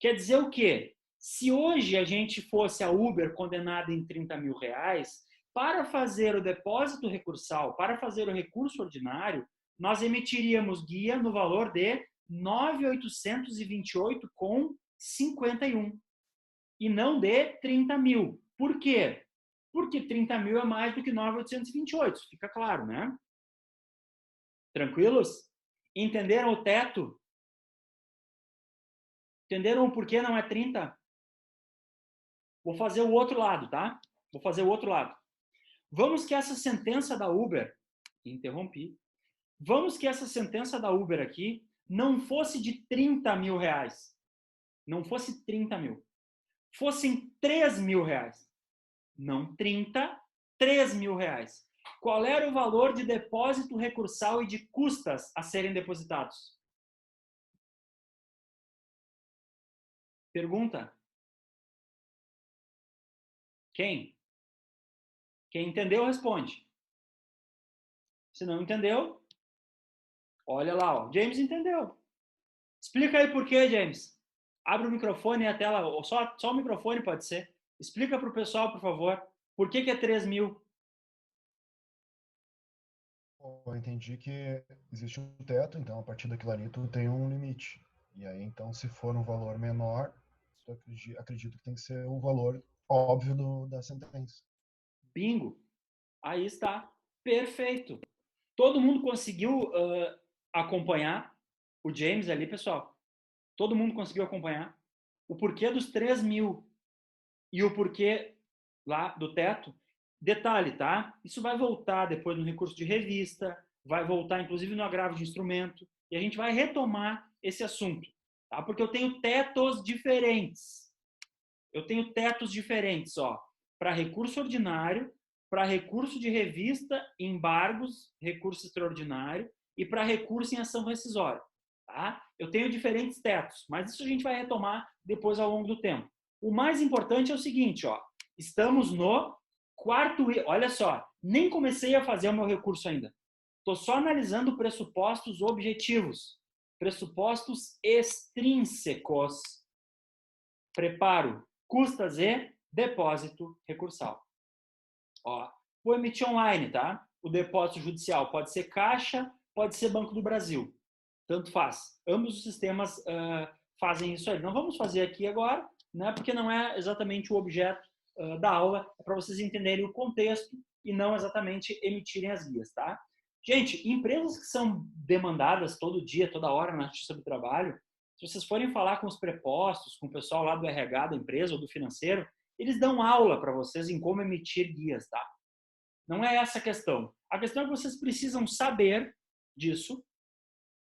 Quer dizer o quê? Se hoje a gente fosse a Uber condenada em 30 mil reais, para fazer o depósito recursal, para fazer o recurso ordinário, nós emitiríamos guia no valor de 9.828,51 e não de 30 mil. Por quê? Porque 30 mil é mais do que 9.828, fica claro, né? Tranquilos? Entenderam o teto? Entenderam o porquê não é 30? Vou fazer o outro lado, tá? Vou fazer o outro lado. Vamos que essa sentença da Uber, interrompi, vamos que essa sentença da Uber aqui não fosse de 30 mil reais. Não fosse 30 mil. Fossem 3 mil reais. Não 30, 3 mil reais. Qual era o valor de depósito recursal e de custas a serem depositados? Pergunta. Quem? Quem entendeu, responde. Se não entendeu, olha lá, ó. James entendeu. Explica aí por quê, James. Abre o microfone e a tela, ou só o microfone pode ser. Explica para o pessoal, por favor, por que é 3 mil?
Eu entendi que existe um teto, então a partir daquilo ali tu tem um limite. E aí, então, se for um valor menor, eu acredito que tem que ser o valor óbvio da sentença.
Bingo. Aí está. Perfeito. Todo mundo conseguiu acompanhar o James ali, pessoal? Todo mundo conseguiu acompanhar o porquê dos 3 mil e o porquê lá do teto? Detalhe, tá? Isso vai voltar depois no recurso de revista, vai voltar inclusive no agravo de instrumento, e a gente vai retomar esse assunto, tá? Porque eu tenho tetos diferentes. Eu tenho tetos diferentes, ó, para recurso ordinário, para recurso de revista, embargos, recurso extraordinário e para recurso em ação rescisória, tá? Eu tenho diferentes tetos, mas isso a gente vai retomar depois ao longo do tempo. O mais importante é o seguinte, ó, estamos no quarto, olha só, nem comecei a fazer o meu recurso ainda. Estou só analisando pressupostos objetivos, pressupostos extrínsecos. Preparo custas e depósito recursal. Ó, vou emitir online, tá? O depósito judicial pode ser Caixa, pode ser Banco do Brasil. Tanto faz. Ambos os sistemas fazem isso aí. Não vamos fazer aqui agora, né? Porque não é exatamente o objeto da aula, é para vocês entenderem o contexto e não exatamente emitirem as guias, tá? Gente, empresas que são demandadas todo dia, toda hora na Justiça do Trabalho, se vocês forem falar com os prepostos, com o pessoal lá do RH da empresa ou do financeiro, eles dão aula para vocês em como emitir guias, tá? Não é essa a questão. A questão é que vocês precisam saber disso,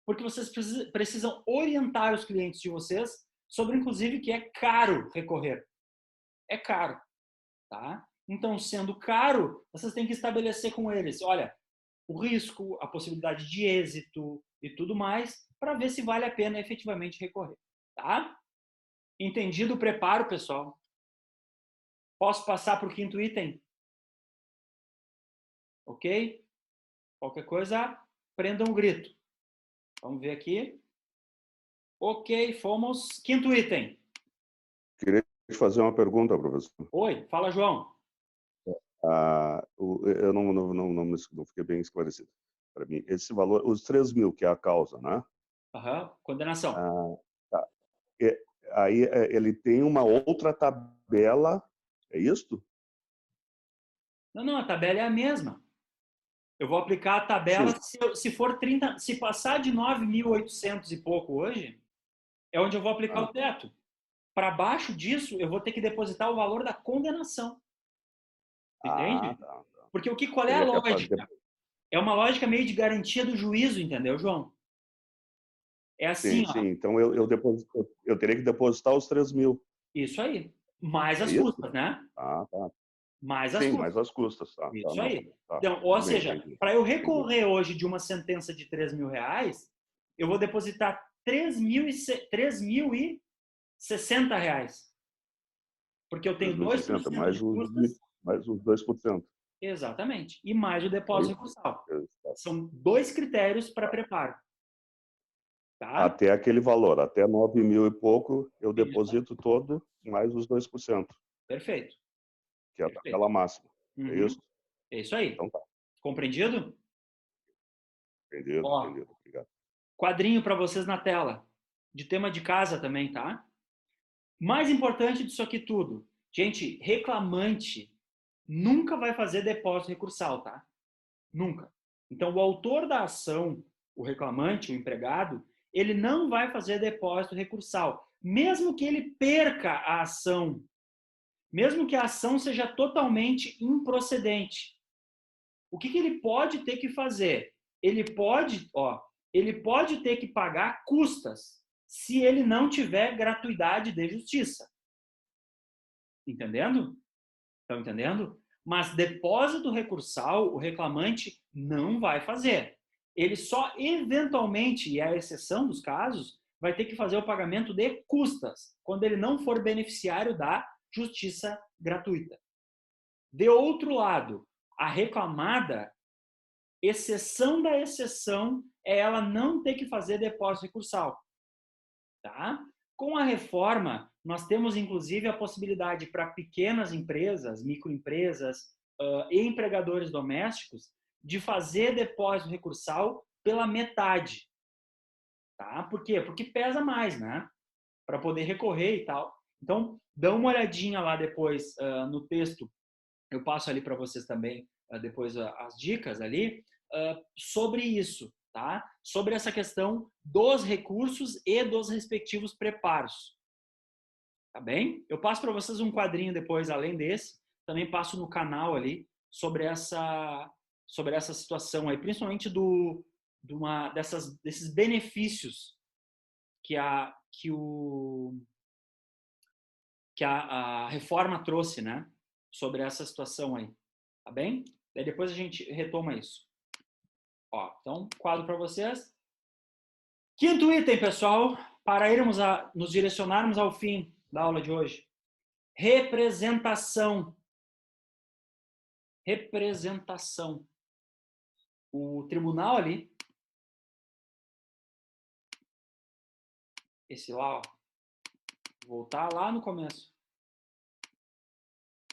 porque vocês precisam orientar os clientes de vocês sobre, inclusive, que é caro recorrer. É caro, tá? Então, sendo caro, vocês têm que estabelecer com eles, olha, o risco, a possibilidade de êxito e tudo mais, para ver se vale a pena efetivamente recorrer. Tá? Entendido o preparo, pessoal? Posso passar para o quinto item? Ok? Qualquer coisa, prendam um grito. Vamos ver aqui. Ok, fomos. Quinto item.
Queria te fazer uma pergunta, professor.
Oi, fala, João.
Eu não fiquei bem esclarecido. Para mim, esse valor, os 3.000, que é a causa, né?
Condenação.
Tá. Aí ele tem uma outra tabela, é isso?
Não, a tabela é a mesma. Eu vou aplicar a tabela se for 30, se passar de 9.800 e pouco hoje, é onde eu vou aplicar o teto. Para baixo disso, eu vou ter que depositar o valor da condenação. Entende?
Tá.
Porque qual é a lógica? É uma lógica meio de garantia do juízo, entendeu, João? É assim,
sim. Então eu teria que depositar os 3.000.
Isso aí. Mais as
isso?
custas, né?
Tá.
Mais as
Sim,
custas.
mais as custas. Tá,
Isso aí.
Tá.
Então, ou seja,
Entendi.
para eu recorrer hoje de uma sentença de R$3.000, eu vou depositar R$3.060. Porque eu tenho 2% de custas.
Mais os 2%.
Exatamente. E mais o depósito recursal.
Tá.
São 2 critérios para preparo. Tá?
Até aquele valor, até 9.000 e pouco, eu deposito todo, mais os 2%.
Perfeito.
Que é a tabela máxima. É isso?
É isso aí.
Então tá.
Compreendido?
Entendido. Obrigado.
Quadrinho para vocês na tela. De tema de casa também, tá? Mais importante disso aqui tudo. Gente, reclamante nunca vai fazer depósito recursal, tá? Nunca. Então, o autor da ação, o reclamante, o empregado, ele não vai fazer depósito recursal. Mesmo que ele perca a ação, mesmo que a ação seja totalmente improcedente. O que ele pode ter que fazer? Ele pode ter que pagar custas se ele não tiver gratuidade de justiça. Entendendo? Estão entendendo? Mas depósito recursal, o reclamante não vai fazer. Ele só eventualmente, e é a exceção dos casos, vai ter que fazer o pagamento de custas, quando ele não for beneficiário da justiça gratuita. De outro lado, a reclamada, exceção da exceção, é ela não ter que fazer depósito recursal. Tá? Com a reforma, nós temos inclusive a possibilidade para pequenas empresas, microempresas e empregadores domésticos de fazer depósito recursal pela metade. Tá? Por quê? Porque pesa mais, né? Para poder recorrer e tal. Então, dá uma olhadinha lá depois no texto. Eu passo ali para vocês também depois as dicas ali sobre isso, tá? Sobre essa questão dos recursos e dos respectivos preparos. Tá bem? Eu passo para vocês um quadrinho depois, além desse. Também passo no canal ali sobre essa situação aí, principalmente desses benefícios que a reforma trouxe, né? Sobre essa situação aí. Tá bem? Daí depois a gente retoma isso. Ó, então, quadro para vocês. Quinto item, pessoal, para nos direcionarmos ao fim da aula de hoje. Representação. Representação. O tribunal ali, esse lá, ó, voltar lá no começo.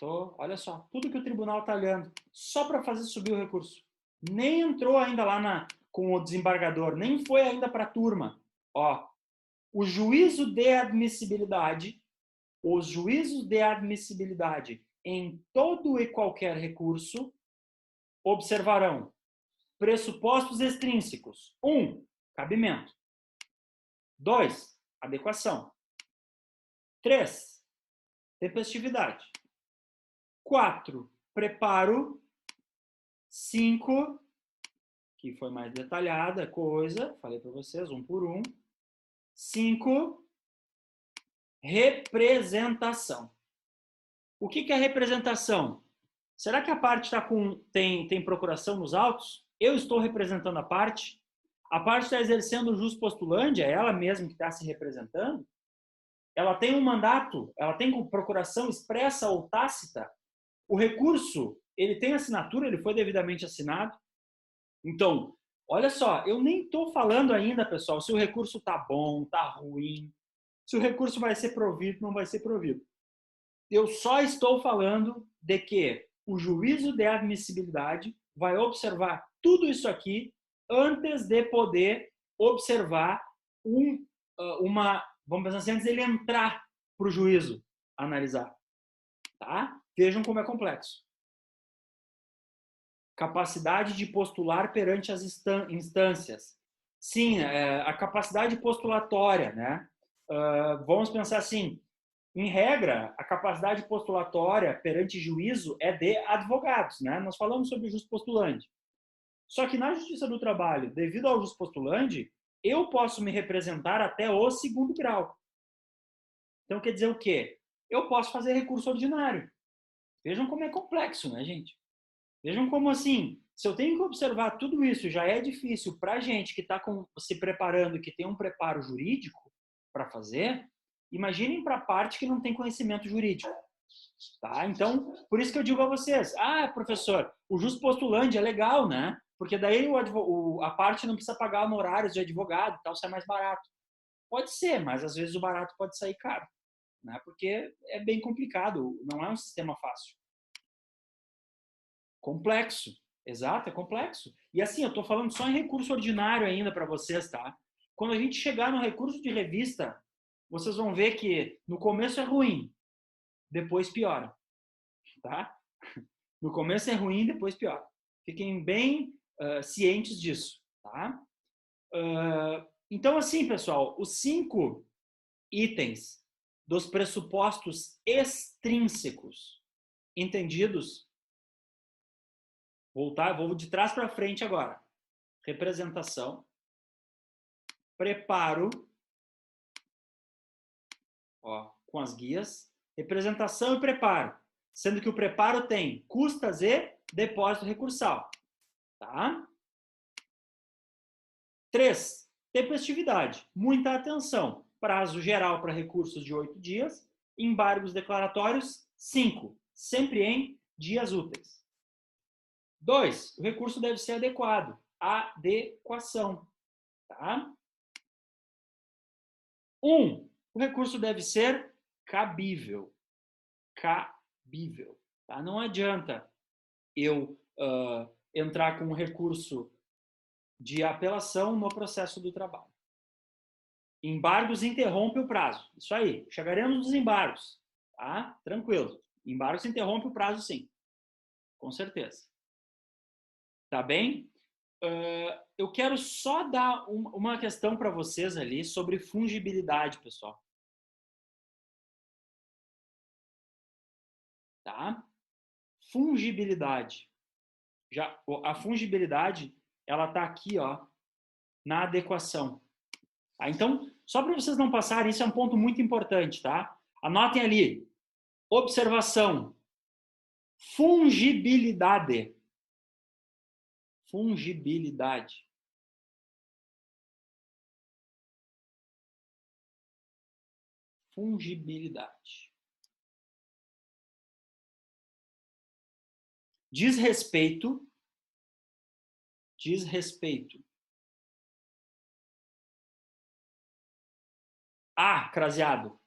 Olha só, tudo que o tribunal está olhando, só para fazer subir o recurso. Nem entrou ainda lá com o desembargador, nem foi ainda para a turma. Ó, o juízo de admissibilidade, os juízos de admissibilidade em todo e qualquer recurso observarão pressupostos extrínsecos. 1, cabimento. 2, adequação. 3, tempestividade. 4, preparo. 5, que foi mais detalhada a coisa, falei para vocês, um por um. 5, representação. O que é representação? Será que a parte tem procuração nos autos? Eu estou representando a parte está exercendo o jus postulandi, é ela mesma que está se representando, ela tem um mandato, ela tem procuração expressa ou tácita, o recurso, ele tem assinatura, ele foi devidamente assinado. Então, olha só, eu nem estou falando ainda, pessoal, se o recurso está bom, está ruim, se o recurso vai ser provido, não vai ser provido. Eu só estou falando de que o juízo de admissibilidade vai observar tudo isso aqui antes de poder observar vamos pensar assim, antes dele entrar para o juízo analisar. Tá? Vejam como é complexo. Capacidade de postular perante as instâncias. Sim, a capacidade postulatória, né? Vamos pensar assim, em regra, a capacidade postulatória perante juízo é de advogados, né? Nós falamos sobre o jus postulandi. Só que na Justiça do Trabalho, devido ao jus postulandi, eu posso me representar até o segundo grau. Então, quer dizer o quê? Eu posso fazer recurso ordinário. Vejam como é complexo, né, gente? Vejam como, assim, se eu tenho que observar tudo isso, já é difícil para a gente que está se preparando, que tem um preparo jurídico para fazer, imaginem para a parte que não tem conhecimento jurídico. Tá? Então, por isso que eu digo a vocês, professor, o jus postulandi é legal, né? Porque daí a parte não precisa pagar honorários de advogado, tal, sai mais barato. Pode ser, mas às vezes o barato pode sair caro, né? Porque é bem complicado, não é um sistema fácil. Complexo, exato, é complexo. E assim, eu estou falando só em recurso ordinário ainda para vocês, tá? Quando a gente chegar no recurso de revista, vocês vão ver que no começo é ruim, depois piora, tá? No começo é ruim, depois piora. Fiquem bem cientes disso, tá? Então, assim, pessoal, os 5 itens dos pressupostos extrínsecos entendidos, vou de trás para frente agora. Representação, preparo, com as guias, representação e preparo, sendo que o preparo tem custas e depósito recursal, tá? 3, tempestividade, muita atenção, prazo geral para recursos de 8 dias, embargos declaratórios 5, sempre em dias úteis. 2, o recurso deve ser adequado, adequação, tá? 1, o recurso deve ser cabível, cabível, tá? Não adianta eu entrar com um recurso de apelação no processo do trabalho. Embargos interrompe o prazo. Isso aí, chegaremos nos embargos, tá? Tranquilo. Embargos interrompe o prazo, sim. Com certeza. Tá bem? Eu quero só dar uma questão para vocês ali sobre fungibilidade, pessoal. Tá? Fungibilidade. A fungibilidade, ela tá aqui, ó, na adequação. Tá? Então, só para vocês não passarem, isso é um ponto muito importante, tá? Anotem ali. Observação. Fungibilidade. Fungibilidade. Fungibilidade. Desrespeito. Desrespeito. Craseado.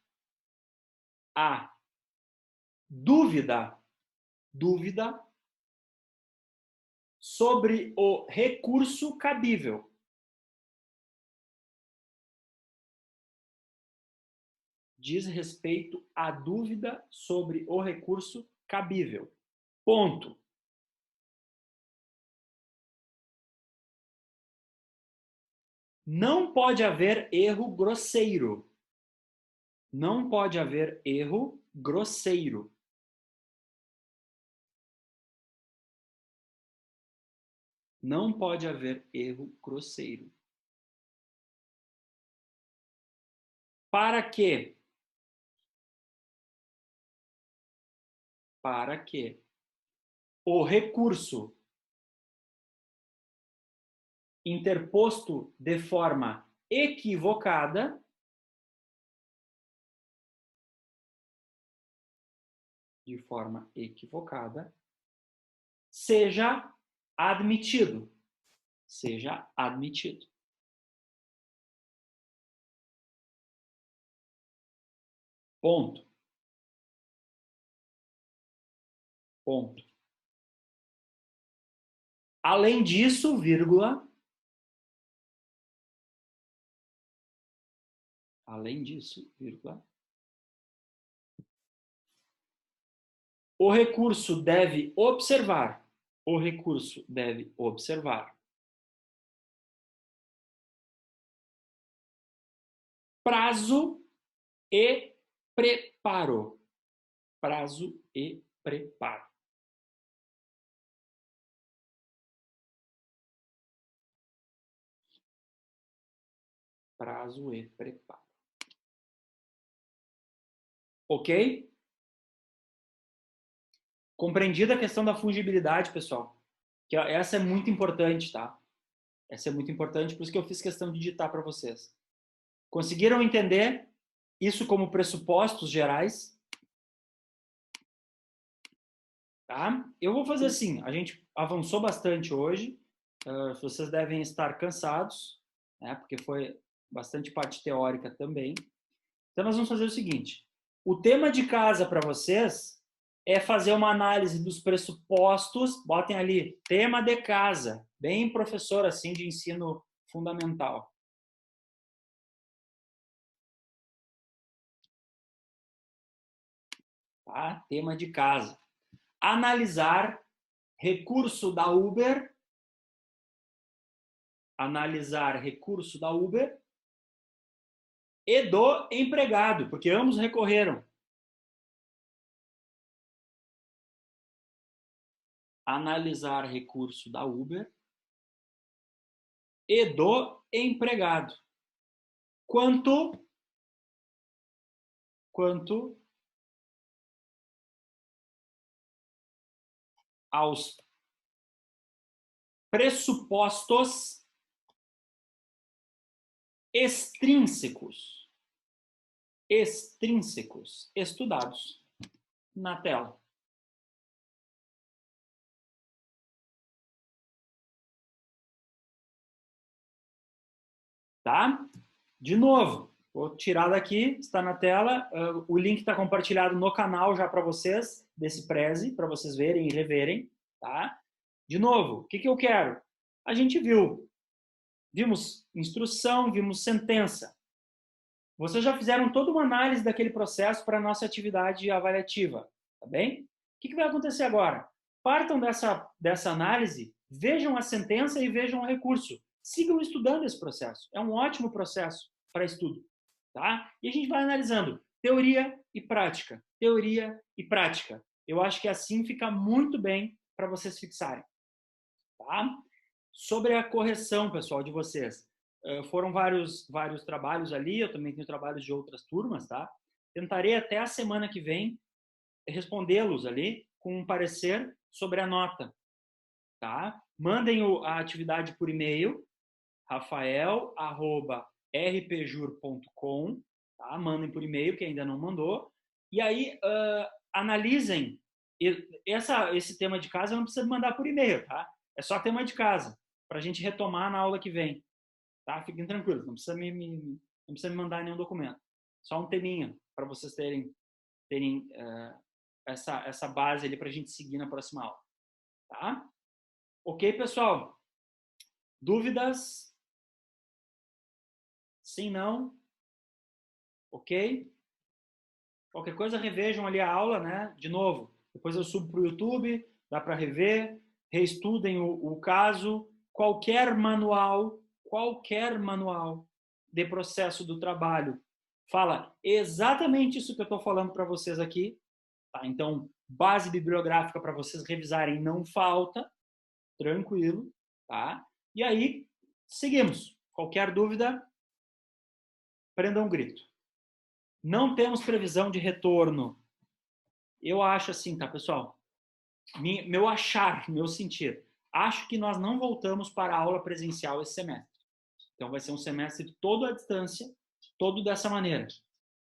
Dúvida. Dúvida sobre o recurso cabível. Diz respeito à dúvida sobre o recurso cabível. Ponto. Não pode haver erro grosseiro. Não pode haver erro grosseiro. Não pode haver erro grosseiro. Para quê? Para que o recurso interposto de forma equivocada, seja admitido. Seja admitido. Ponto. Ponto. Além disso, vírgula. Além disso, vírgula. O recurso deve observar. O recurso deve observar. Prazo e preparo. Prazo e preparo. Prazo e preparo. Ok? Compreendida a questão da fungibilidade, pessoal? Que essa é muito importante, tá? Essa é muito importante, por isso que eu fiz questão de digitar para vocês. Conseguiram entender isso como pressupostos gerais? Tá? Eu vou fazer assim, a gente avançou bastante hoje, vocês devem estar cansados, né? Porque foi bastante parte teórica também. Então nós vamos fazer o seguinte, o tema de casa para vocês é fazer uma análise dos pressupostos, botem ali, tema de casa, bem professor assim de ensino fundamental. Tá? Tema de casa. Analisar recurso da Uber. Analisar recurso da Uber e do empregado, porque ambos recorreram. Analisar recurso da Uber e do empregado. Quanto aos pressupostos extrínsecos estudados na tela. Tá? De novo, vou tirar daqui, está na tela, o link está compartilhado no canal já para vocês, desse Prezi, para vocês verem e reverem, tá? De novo, o que eu quero? A gente vimos instrução, vimos sentença. Vocês já fizeram toda uma análise daquele processo para a nossa atividade avaliativa, tá bem? O que vai acontecer agora? Partam dessa análise, vejam a sentença e vejam o recurso. Sigam estudando esse processo. É um ótimo processo para estudo, tá? E a gente vai analisando teoria e prática. Teoria e prática. Eu acho que assim fica muito bem para vocês fixarem, tá? Sobre a correção, pessoal, de vocês. Foram vários trabalhos ali, eu também tenho trabalhos de outras turmas, tá? Tentarei até a semana que vem respondê-los ali com um parecer sobre a nota, tá? Mandem a atividade por e-mail, rafael@rpjur.com, tá? Mandem por e-mail, que ainda não mandou. E aí, analisem. Esse tema de casa não precisa mandar por e-mail, tá? É só tema de casa, para a gente retomar na aula que vem. Tá? Fiquem tranquilos, não precisa me mandar nenhum documento. Só um teminha, para vocês terem essa base ali para a gente seguir na próxima aula. Tá? Ok, pessoal? Dúvidas? Sim, não? Ok? Qualquer coisa, revejam ali a aula, né? De novo. Depois eu subo para o YouTube, dá para rever, reestudem o caso. Qualquer manual de processo do trabalho fala exatamente isso que eu estou falando para vocês aqui. Tá? Então, base bibliográfica para vocês revisarem não falta. Tranquilo. Tá? E aí, seguimos. Qualquer dúvida, prendam um grito. Não temos previsão de retorno. Eu acho assim, tá, pessoal? Meu achar, meu sentir. Acho que nós não voltamos para a aula presencial esse semestre. Então, vai ser um semestre todo à distância, todo dessa maneira.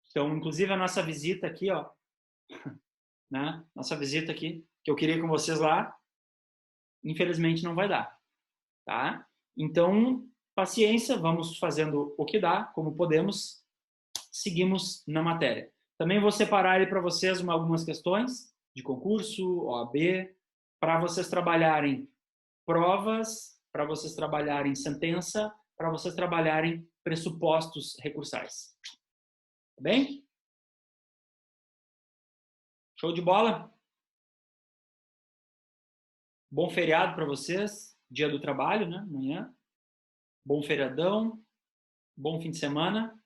Então, inclusive, a nossa visita aqui, ó, né? Nossa visita aqui, que eu queria com vocês lá, infelizmente não vai dar, tá? Então, paciência, vamos fazendo o que dá, como podemos, seguimos na matéria. Também vou separar aí para vocês algumas questões de concurso, OAB, para vocês trabalharem provas, para vocês trabalharem sentença, para vocês trabalharem pressupostos recursais. Tá bem? Show de bola? Bom feriado para vocês, dia do trabalho, né? Amanhã. Bom feriadão, bom fim de semana.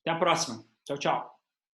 Até a próxima. Tchau, tchau.